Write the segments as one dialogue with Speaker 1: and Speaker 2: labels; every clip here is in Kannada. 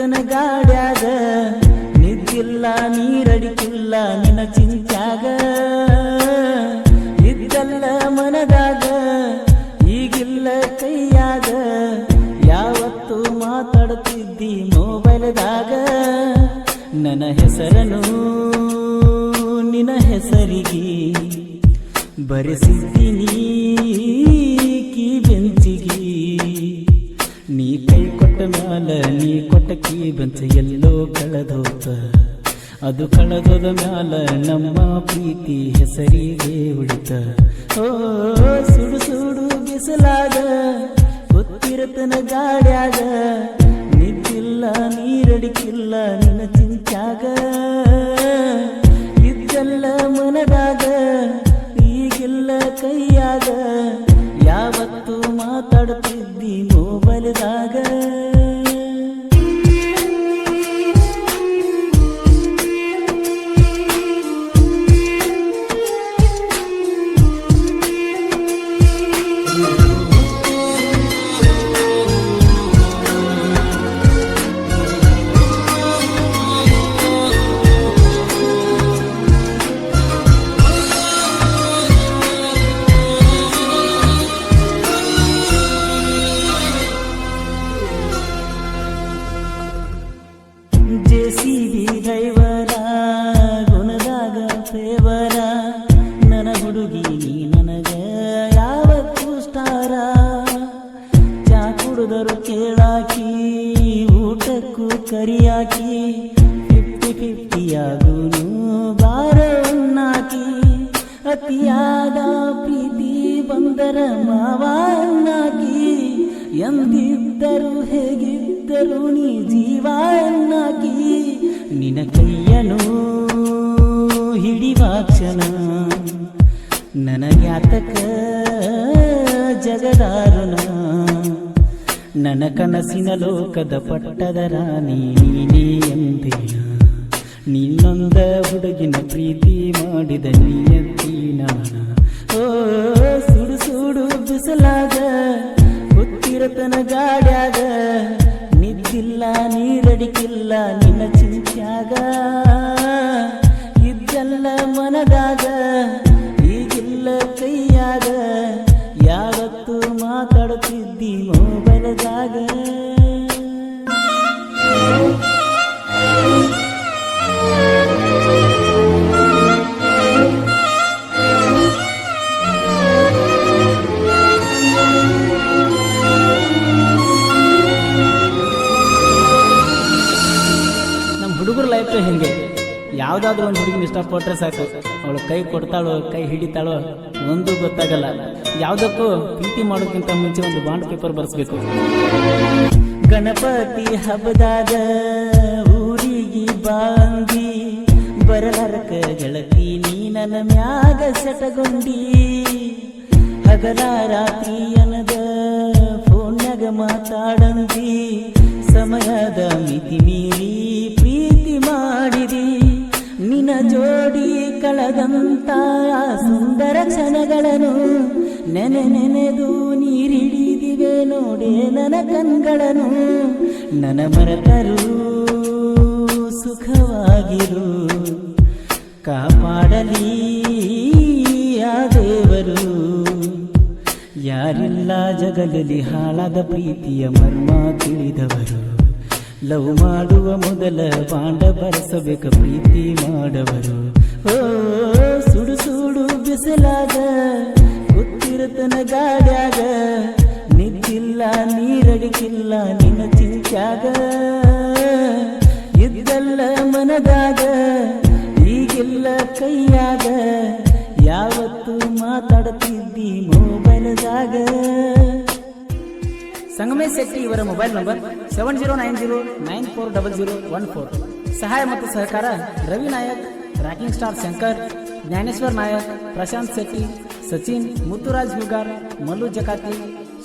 Speaker 1: ಕೂತಿರತನ ಗಾಡ್ಯಾಗ ನಿದ್ದಿಲ್ಲ ನೀರಡಿಕಿಲ್ಲ ನಿನ್ನ ಚಿಂತ್ಯಾಗ ಇದ್ದಲ್ಲ ಮನದಾಗ ಈಗಿಲ್ಲ ಕೈಯಾಗ ಯಾವತ್ತು ಮಾತಾಡುತ್ತಿದ್ದಿ ಮೊಬೈಲ್ದಾಗ ನನ್ನ ಹೆಸರನು ನಿನ್ನ ಹೆಸರಿಗೆ ಬರೆಸಿದ್ದೀನಿ ಕೀ ಬೆಂಚಿಗೆ ನೀ ಕೈ ಕೊಟ್ಟ ಮ್ಯಾಲ ನೀ ಕೊಟ್ಟ ಕೀ ಬೆಂಚ ಎಲ್ಲೋ ಕಳೆದೋತ ಅದು ಕಳೆದೋದ ಮ್ಯಾಲ ನಮ್ಮ ಪ್ರೀತಿ ಹೆಸರಿಗೆ ಉಳಿತ ಓ ಸುಡು ಸುಡು ಬಿಸಲಾಗ ಗೊತ್ತಿರತನ ಗಾಡ್ಯಾಗ ನಿದ್ದಿಲ್ಲ ನೀರಡಿಕಿಲ್ಲ ನಿನ್ನ ಚಿಂತ್ಯಾಗ ಇದ್ದಲ್ಲ ಮನದಾಗ ಈಗಿಲ್ಲ ಕೈಯಾಗ ಯಾವತ್ತು ಮಾತಾಡುತ್ತಿದ್ದಿ ಮೊಬೈಲ್ದಾಗ ಜೆಸಿಬಿ ಡ್ರೈವರ ಗುಣದಾಗ ಫೇವರ ನನ್ನ ಹುಡುಗಿ ನೀ ನನಗ ಯಾವತ್ತೂ ಸ್ಟಾರ ಚಾ ಕುಡಿದರು ಕೇಳಾಕಿ ಊಟಕ್ಕೂ ಕರಿಯಾಕಿ 50-50 ಆಗುನು ಬಾರನ್ನಾಕಿ ಅತಿಯಾದ ಪ್ರೀತಿ ಬಂದರ ಮಾವನ್ನಾಕಿ ಎಂದಿದ್ದರು ಹೇಗಿದ್ದರು ನೀ ಜೀವನ್ನಾಗಿ ನಿನ್ನ ಕೈಯನು ಹಿಡಿವಾಕ್ಷಣ ನನಗ್ಯಾತಕ ಜಗದಾರುಣ ನನ್ನ ಕನಸಿನ ಲೋಕದ ಪಟ್ಟದ ರಾಣಿ ನೀನೇ ಎಂದೇನ ನಿನ್ನೊಂದ ಹುಡುಗಿನ ಪ್ರೀತಿ ಮಾಡಿದ ನೀಯಂತಿ ನಾನ ಓ ಸುಡು ಸುಡು ಬಿಸಲಾಗ ಗೊತ್ತಿರತನ ಗಾಡ್ಯಾಗ ನಿದ್ದಿಲ್ಲ ನೀರಡಿಕಿಲ್ಲ ನಿನ್ನ ಚಿಂತ್ಯಾಗ ಇದ್ದಲ್ಲ ಮನದಾಗ ಈಗಿಲ್ಲ ಕೈಯಾಗ ಯಾವತ್ತು ಮಾತಾಡುತ್ತಿದ್ದಿ ಮೊಬೈಲ್ದಾಗ ಹುಡುಗರ ಲೈಫ್ ಹಿಂಗೆ ಯಾವುದಾದ್ರೂ ಒಂದು ಹುಡುಗಿನ ಇಷ್ಟಪಟ್ಟರೆ ಸಾಕು ಅವಳು ಕೈ ಕೊಡ್ತಾಳೋ ಕೈ ಹಿಡಿತಾಳೋ ಒಂದು ಗೊತ್ತಾಗಲ್ಲ. ಯಾವುದಕ್ಕೂ ಪ್ರೀತಿ ಮಾಡೋಕ್ಕಿಂತ ಮುಂಚೆ ಒಂದು ಬಾಂಡ್ ಪೇಪರ್ ಬರೆಸ್ಬೇಕು. ಗಣಪತಿ ಹಬ್ಬದಾಗ ಊರಿಗೆ ಬಾಂದಿ ಬರಲಾರಕ ಗೆಳತಿ ನೀ ನನ್ನ ಮ್ಯಾಗ ಸೆಟಗೊಂಡಿ ಹಗಲ ರಾತ್ರಿ ಅನ್ನದ ಫೋನ್ಯಾಗ ಮಾತಾಡಂದಿ ಸಮಯದ ಮಿತಿ ಮೀರಿ ಪ್ರೀತಿ ಮಾಡಿದಿ ನಿನ್ನ ಜೋಡಿ ಕಳೆದಂತ ಸುಂದರ ಕ್ಷಣಗಳನ್ನು ನೆನೆದು ನೀರಿಡಿದಿವೆ ನೋಡೆ ನನ್ನ ಕಣ್ಗಳನ್ನು ನನ್ನ ಮರೆತರು ಸುಖವಾಗಿರು ಕಾಪಾಡಲಿ ಆ ದೇವರು ಯಾರಿಲ್ಲ ಜಗದಲ್ಲಿ ಹಾಳಾದ ಪ್ರೀತಿಯ ಮರ್ಮ ತಿಳಿದವರು ಲವ್ ಮಾಡುವ ಮೊದಲ ಬಾಂಡ ಬರೆಸಬೇಕ ಪ್ರೀತಿ ಮಾಡವರು ಓ ಸುಡು ಸುಡು ಬಿಸಲಾಗ ಗೊತ್ತಿರತನ ಗಾಡ್ಯಾಗ ನಿದ್ದಿಲ್ಲ ನೀರಡಿಕಿಲ್ಲ ನಿನ್ನ ಚಿಂತ್ಯಾಗ ಇದ್ದಲ್ಲ ಮನದಾಗ ಈಗಿಲ್ಲ ಕೈಯಾಗ ಯಾವತ್ತು ಮಾತಾಡುತ್ತಿದ್ದಿ ಮೊಬೈಲ್ದಾಗ. ಸಂಗಮೇಶ್ ಶೆಟ್ಟಿ ಇವರ ಮೊಬೈಲ್ ನಂಬರ್ 7090940014. ಸಹಾಯ ಮತ್ತು ಸಹಕಾರ ರವಿ ನಾಯಕ್, ರಾಕಿಂಗ್ ಸ್ಟಾರ್ ಶಂಕರ್, ಜ್ಞಾನೇಶ್ವರ್ ನಾಯಕ್, ಪ್ರಶಾಂತ್ ಶೆಟ್ಟಿ, ಸಚಿನ್, ಮುತ್ತುರಾಜ್ ಹುಗಾರ್, ಮಲ್ಲು ಜಕಾತಿ,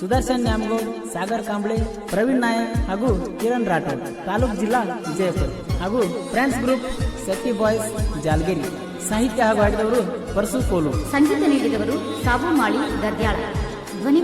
Speaker 1: ಸುದರ್ಶನ್ ನ್ಯಾಮಗೋಡ್, ಸಾಗರ್ ಕಾಂಬ್ಳೆ, ಪ್ರವೀಣ್ ನಾಯಕ್ ಹಾಗೂ ಕಿರಣ್ ರಾಠೋಡ್, ತಾಲೂಕು ಜಿಲ್ಲಾ ವಿಜಯಪುರ ಹಾಗೂ friends group Shetty boys Jalgiri. ಸಾಹಿತ್ಯ ಹಾಗೂ ಹಾಡಿದವರು ಪರಸು ಕೋಲು.
Speaker 2: ಸಂಗೀತ ನೀಡಿದವರು ಸಾಬು ಮಾಳಿ ಗದ್ಯಾಳ. ಧ್ವನಿ